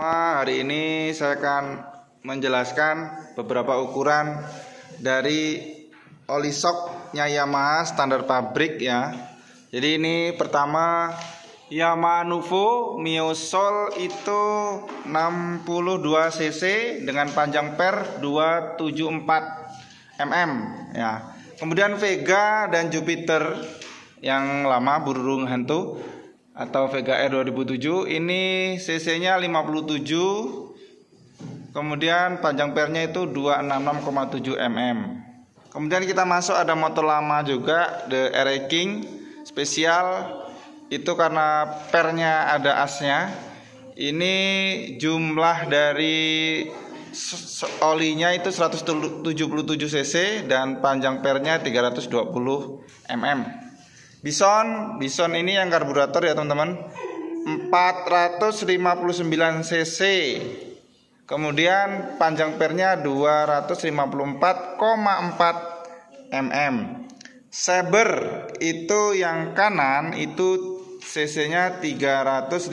Hari ini saya akan menjelaskan beberapa ukuran dari oli shocknya Yamaha standar pabrik ya. Jadi ini pertama Yamaha Nuvo Mio Soul itu 62 cc dengan panjang per 274 mm ya. Kemudian Vega dan Jupiter yang lama burung hantu atau Vega R 2007 ini cc-nya 57, kemudian panjang pernya itu 266,7 mm. Kemudian kita masuk ada motor lama juga, The RA King spesial, itu karena pernya ada asnya. Ini jumlah dari olinya itu 177 cc dan panjang pernya 320 mm. Bison ini yang karburator ya teman-teman, 459 cc. Kemudian panjang pernya 254,4 mm. Saber itu yang kanan itu cc-nya 356.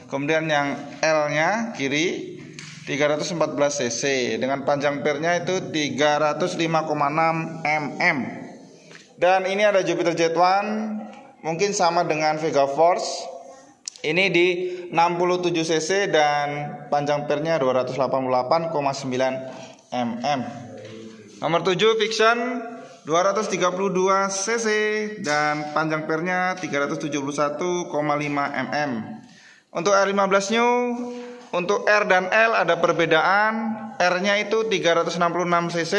Kemudian yang L-nya kiri 314 cc dengan panjang pernya itu 305,6 mm. Dan ini ada Jupiter Jet1, mungkin sama dengan Vega Force. Ini di 67 cc dan panjang pernya 288,9 mm. Nomor 7 Vixion 232 cc dan panjang pernya 371,5 mm. Untuk R15 New, untuk R dan L ada perbedaan. R-nya itu 366 cc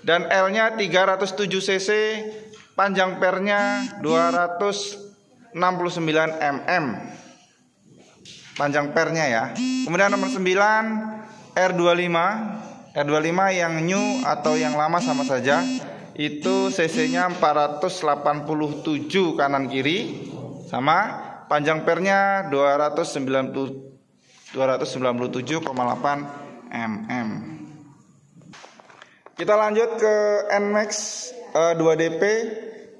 dan L-nya 307 cc. Panjang pernya 269 mm. Panjang pernya ya. Kemudian nomor 9 R25. R25 yang new atau yang lama sama saja. Itu cc-nya 487 kanan kiri sama. Panjang pernya 297,8 mm. Kita lanjut ke NMAX 2DP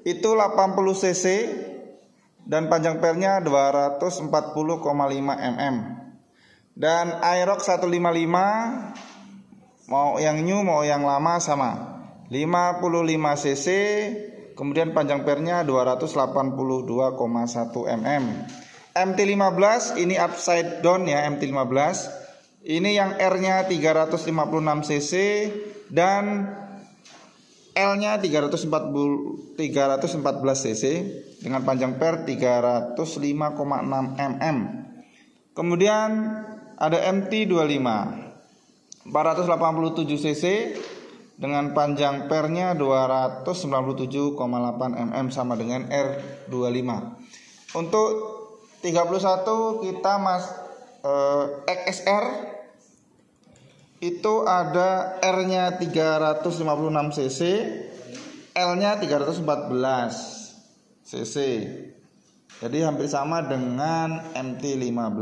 itu 80 cc dan panjang pernya 240,5 mm. Dan Aerox 155 mau yang new mau yang lama sama, 55 cc, kemudian panjang pernya 282,1 mm. MT15 ini upside down ya, MT15. Ini yang R-nya 356 cc dan L-nya 314 cc dengan panjang per 305,6 mm. Kemudian ada MT25 487 cc dengan panjang pernya 297,8 mm sama dengan R25. Untuk 31 kita XSR itu ada R-nya 356 cc, L-nya 314 cc. Jadi hampir sama dengan MT15.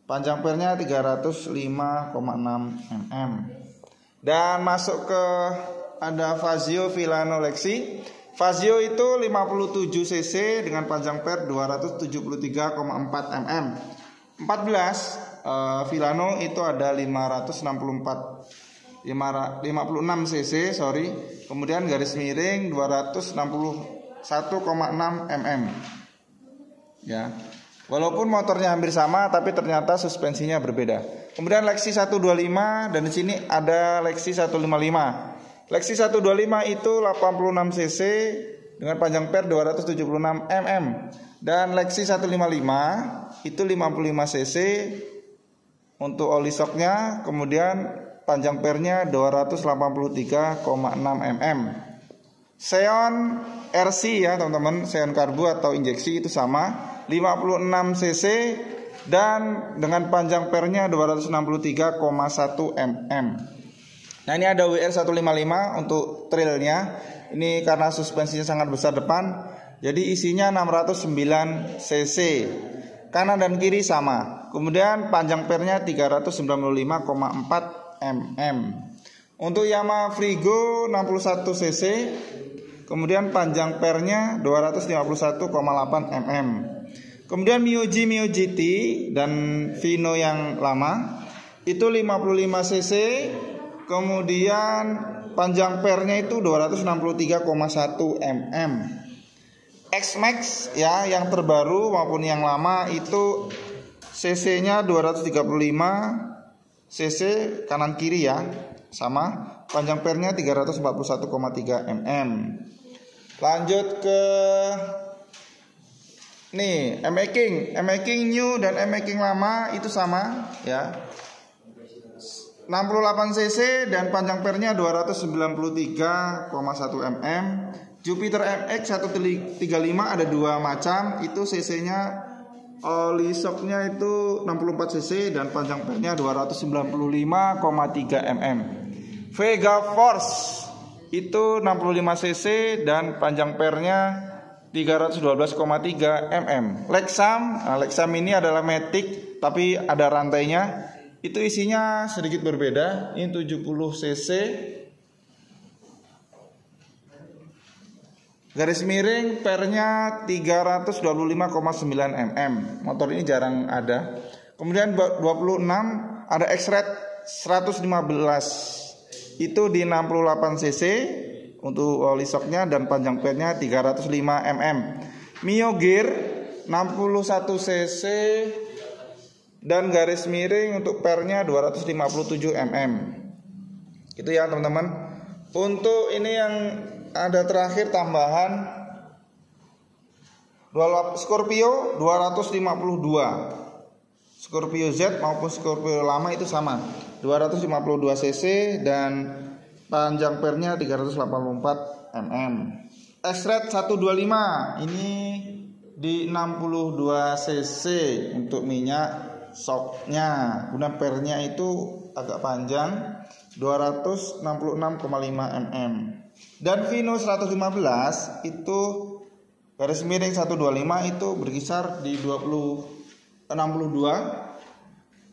Panjang pernya 305,6 mm. Dan masuk ke ada Fazio Villano Lexi. Fazio itu 57 cc dengan panjang per 273,4 mm. 14 Villano itu ada 56 cc, kemudian garis miring 261,6 mm. Ya. Walaupun motornya hampir sama tapi ternyata suspensinya berbeda. Kemudian Lexi 125 dan di sini ada Lexi 155. Lexi 125 itu 86 cc dengan panjang per 276 mm. Dan Lexi 155 itu 55 cc untuk oli shocknya, kemudian panjang pernya 283,6 mm. Xeon RC ya teman-teman, Xeon karbu atau injeksi itu sama, 56 cc dan dengan panjang pernya 263,1 mm. Nah ini ada WR 155 untuk trailnya. Ini karena suspensinya sangat besar depan, jadi isinya 609 cc. Kanan dan kiri sama. Kemudian panjang pernya 395,4 mm. Untuk Yamaha Frigo 61 cc, kemudian panjang pernya 251,8 mm. Kemudian Mio G, Mio GT dan Vino yang lama itu 55 cc. Kemudian panjang pernya itu 263,1 mm. X-Max ya, yang terbaru maupun yang lama itu cc-nya 235 cc kanan kiri ya, sama. Panjang pernya 341,3 mm. Lanjut ke nih, M-Making new dan M-Making lama itu sama ya. 68 cc dan panjang pernya 293,1 mm. Jupiter MX 135 ada dua macam, itu cc-nya oli shocknya itu 64 cc dan panjang pernya 295,3 mm. Vega Force itu 65 cc dan panjang pernya 312,3 mm. Lexam ini adalah Matic tapi ada rantainya. Itu isinya sedikit berbeda. Ini 70 cc. Garis miring pernya 325,9 mm. Motor ini jarang ada. Kemudian 26 ada X-Red 115. Itu di 68 cc untuk oli shocknya dan panjang pernya 305 mm. Mio Gear 61 cc dan garis miring untuk pernya 257 mm. Itu ya teman-teman. Untuk ini yang ada terakhir tambahan Scorpio 252. Scorpio Z maupun Scorpio lama itu sama, 252 cc dan panjang pernya 384 mm. X-Red 125 ini di 62 cc untuk minyak shocknya. Kemudian pernya itu agak panjang 266,5 mm. Dan Vino 115 itu garis miring 125 itu berkisar di 62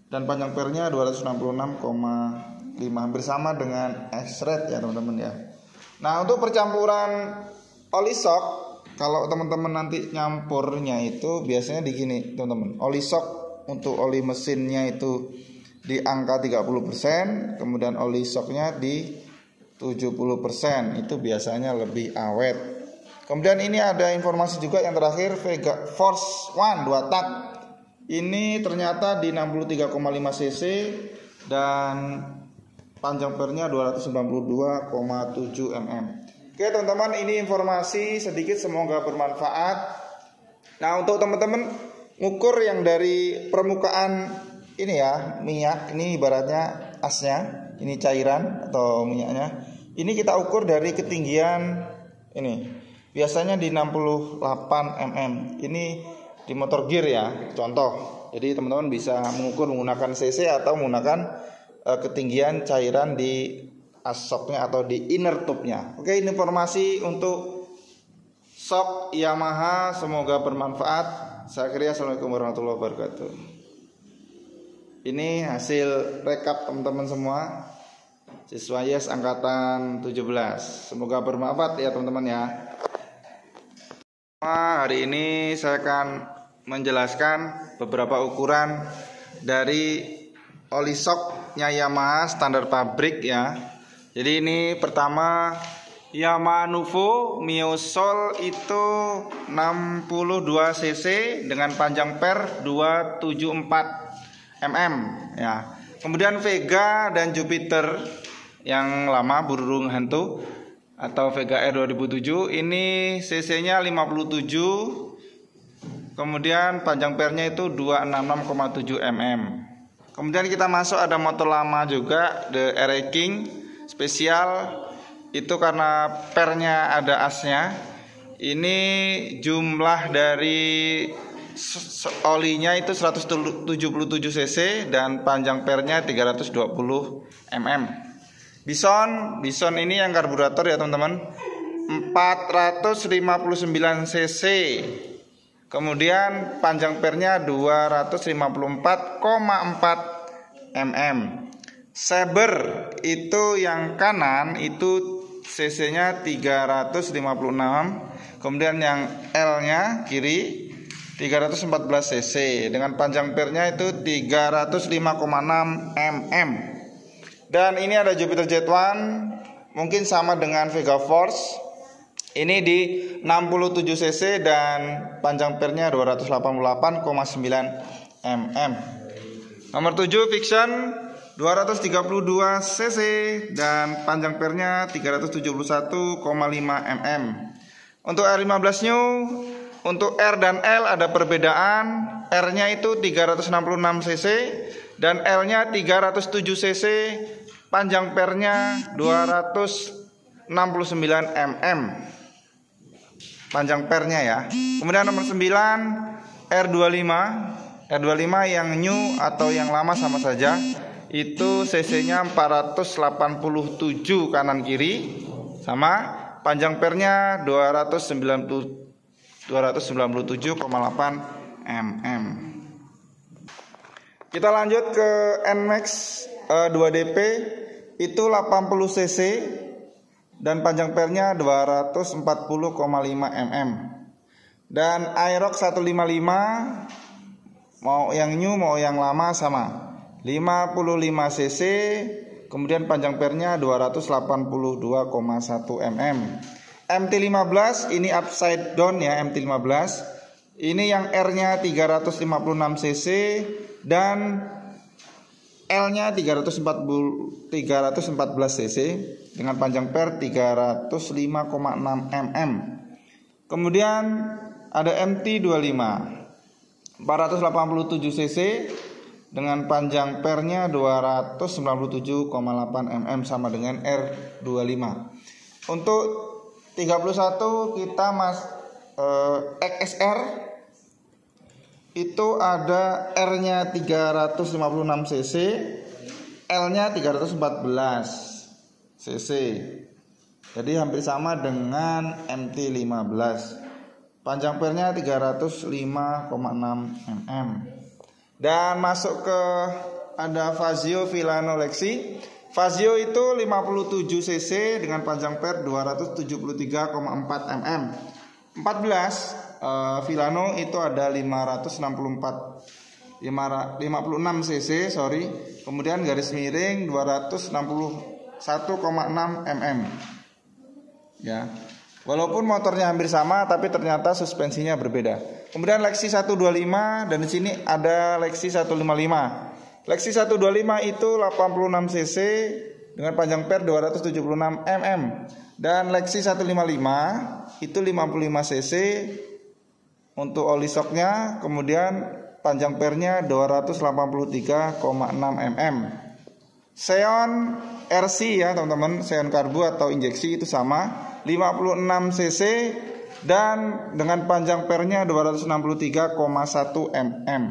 dan panjang pernya 266,5, hampir sama dengan X-Red ya teman-teman ya. Nah, untuk percampuran oli shock, kalau teman-teman nanti nyampurnya itu biasanya di gini teman-teman. Oli shock untuk oli mesinnya itu di angka 30%, kemudian oli shocknya di 70%. Itu biasanya lebih awet. Kemudian ini ada informasi juga yang terakhir, Vega Force One 2 tak. Ini ternyata di 63,5 cc dan panjang pernya 292,7 mm. Oke teman-teman, ini informasi sedikit, semoga bermanfaat. Nah, untuk teman-teman ngukur yang dari permukaan ini ya, minyak ini ibaratnya asnya, ini cairan atau minyaknya. Ini kita ukur dari ketinggian ini. Biasanya di 68 mm. Ini di motor gear ya, contoh. Jadi teman-teman bisa mengukur menggunakan cc atau menggunakan ketinggian cairan di as shocknya atau di inner tube-nya. Oke, ini informasi untuk shock Yamaha, semoga bermanfaat. Saya kira. Assalamualaikum warahmatullahi wabarakatuh. Ini hasil rekap teman-teman semua, siswa YES angkatan 17. Semoga bermanfaat ya teman-teman ya. Hari ini saya akan menjelaskan beberapa ukuran dari oli shocknya Yamaha standar pabrik ya. Jadi ini pertama Yamaha Nuvo Mio Soul itu 62 cc dengan panjang per 274 mm ya. Kemudian Vega dan Jupiter yang lama burung hantu atau Vega R 2007 ini cc-nya 57. Kemudian panjang pernya itu 266,7 mm. Kemudian kita masuk ada motor lama juga, The RA King spesial. Itu karena pernya ada asnya. Ini jumlah dari olinya itu 177 cc dan panjang pernya 320 mm. Bison ini yang karburator ya teman-teman, 459 cc. Kemudian panjang pernya 254,4 mm. Saber itu yang kanan itu cc-nya 356. Kemudian yang L-nya kiri 314 cc dengan panjang pernya itu 305,6 mm. Dan ini ada Jupiter Jet1, mungkin sama dengan Vega Force. Ini di 67 cc dan panjang pernya 288,9 mm. Nomor 7 Vixion 232 cc dan panjang pernya 371,5 mm. Untuk R15 New, untuk R dan L ada perbedaan. R-nya itu 366 cc dan L-nya 307 cc. Panjang pernya 269 mm. Panjang pernya ya. Kemudian nomor 9 R25. R25 yang new atau yang lama sama saja. Itu cc-nya 487 kanan kiri sama. Panjang pernya 297,8 mm. Kita lanjut ke NMAX 2DP, itu 80 cc dan panjang pernya 240,5 mm. Dan Aerox 155 mau yang new mau yang lama sama, 55 cc. Kemudian panjang pernya 282,1 mm. MT15 ini upside down ya, MT15. Ini yang R-nya 356 cc dan L-nya 314 cc dengan panjang per 305,6 mm. Kemudian ada MT25 487 cc dengan panjang pernya 297,8 mm sama dengan R25. Untuk 31 kita XSR itu ada R-nya 356 cc, L-nya 314 cc. Jadi hampir sama dengan MT15. Panjang pernya 305,6 mm. Dan masuk ke ada Fazio Villano Lexi. Fazio itu 57 cc dengan panjang per 273,4 mm. 14 Villano itu ada 56 cc, kemudian garis miring 261,6 mm. Ya. Walaupun motornya hampir sama, tapi ternyata suspensinya berbeda. Kemudian Lexi 125 dan di sini ada Lexi 155. Lexi 125 itu 86 cc dengan panjang per 276 mm. Dan Lexi 155 itu 55 cc untuk oli shocknya, kemudian panjang pernya 283,6 mm. Xeon RC ya teman-teman, Xeon karbu atau injeksi itu sama, 56 cc dan dengan panjang pernya 263,1 mm.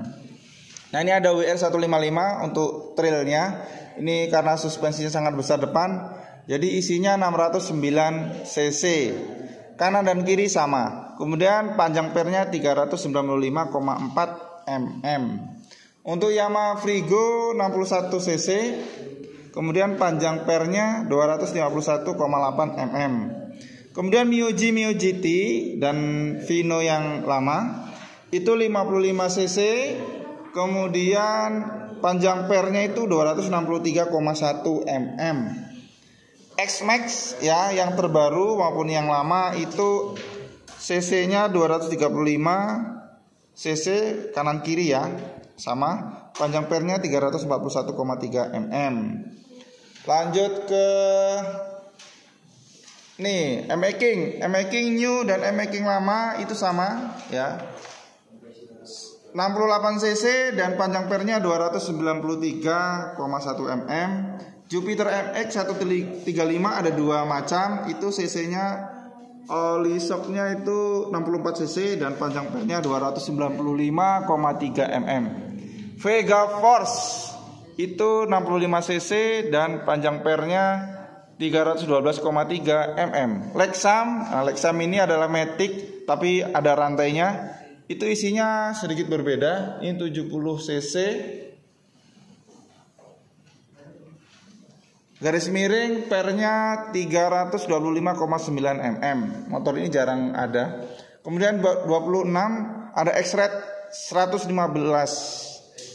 Nah ini ada WR 155 untuk trailnya. Ini karena suspensinya sangat besar depan, jadi isinya 609 cc. Kanan dan kiri sama. Kemudian panjang pernya 395,4 mm. Untuk Yamaha Frigo 61 cc. Kemudian panjang pernya 251,8 mm. Kemudian Mio GT dan Vino yang lama itu 55 cc. Kemudian panjang pernya itu 263,1 mm. X-Max ya, yang terbaru maupun yang lama itu cc-nya 235 cc kanan kiri ya, sama. Panjang pernya 341,3 mm. Lanjut ke nih, M-Making new dan M-Making lama itu sama ya. 68 cc dan panjang pernya 293,1 mm. Jupiter MX 135 ada dua macam, itu cc-nya oli shocknya itu 64 cc dan panjang pernya 295,3 mm. Vega Force itu 65 cc dan panjang pernya 312,3 mm. Lexam ini adalah Matic tapi ada rantainya. Itu isinya sedikit berbeda. Ini 70 cc. Garis miring pernya 325,9 mm. Motor ini jarang ada. Kemudian 26 ada X-Red 115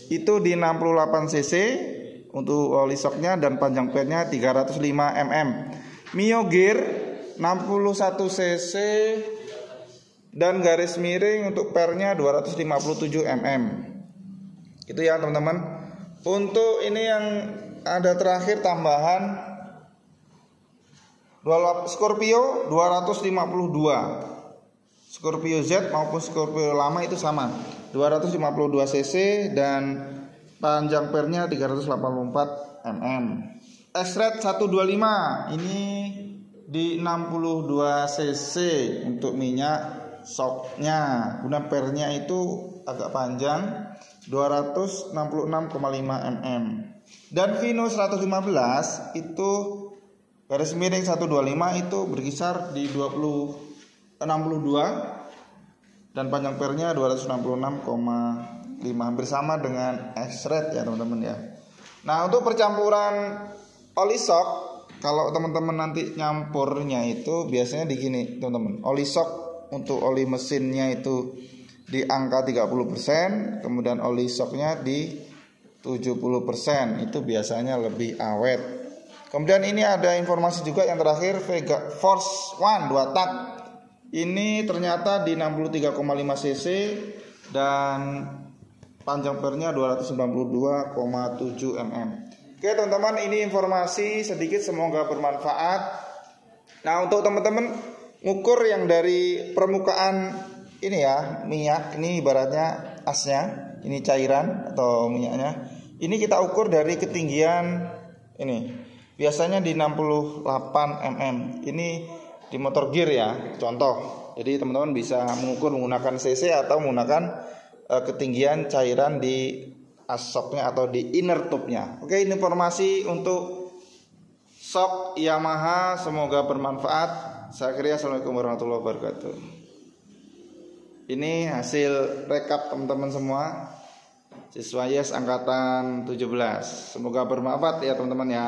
itu di 68 cc untuk oli shocknya dan panjang pednya 305 mm. Mio Gear 61 cc dan garis miring untuk pernya 257 mm. Itu ya teman-teman. Untuk ini yang ada terakhir tambahan Scorpio 252. Scorpio Z maupun Scorpio lama itu sama 252 cc dan panjang pernya 384 mm. X-Red 125 ini di 62 cc untuk minyak shocknya. Kemudian pernya itu agak panjang 266,5 mm. Dan Vino 115 itu garis miring 125 itu berkisar di 62 dan panjang pernya 266,5, hampir sama dengan X-Red ya teman-teman ya. Nah, untuk percampuran oli shock, kalau teman-teman nanti nyampurnya itu biasanya di gini teman-teman. Oli shock untuk oli mesinnya itu di angka 30%, kemudian oli shocknya di 70%, itu biasanya lebih awet. Kemudian ini ada informasi juga yang terakhir, Vega Force One 2 tak. Ini ternyata di 63,5 cc dan panjang pernya 292,7 mm. Oke teman-teman, ini informasi sedikit, semoga bermanfaat. Nah, untuk teman-teman ngukur yang dari permukaan ini ya, minyak ini ibaratnya asnya, ini cairan atau minyaknya. Ini kita ukur dari ketinggian ini. Biasanya di 68 mm. Ini di motor gear ya, contoh. Jadi teman-teman bisa mengukur menggunakan cc atau menggunakan ketinggian cairan di as shocknya atau di inner tube-nya. Oke, ini informasi untuk shock Yamaha, semoga bermanfaat. Saya kira assalamualaikum warahmatullahi wabarakatuh. Ini hasil rekap teman-teman semua, siswa YES angkatan 17. Semoga bermanfaat ya teman-teman ya.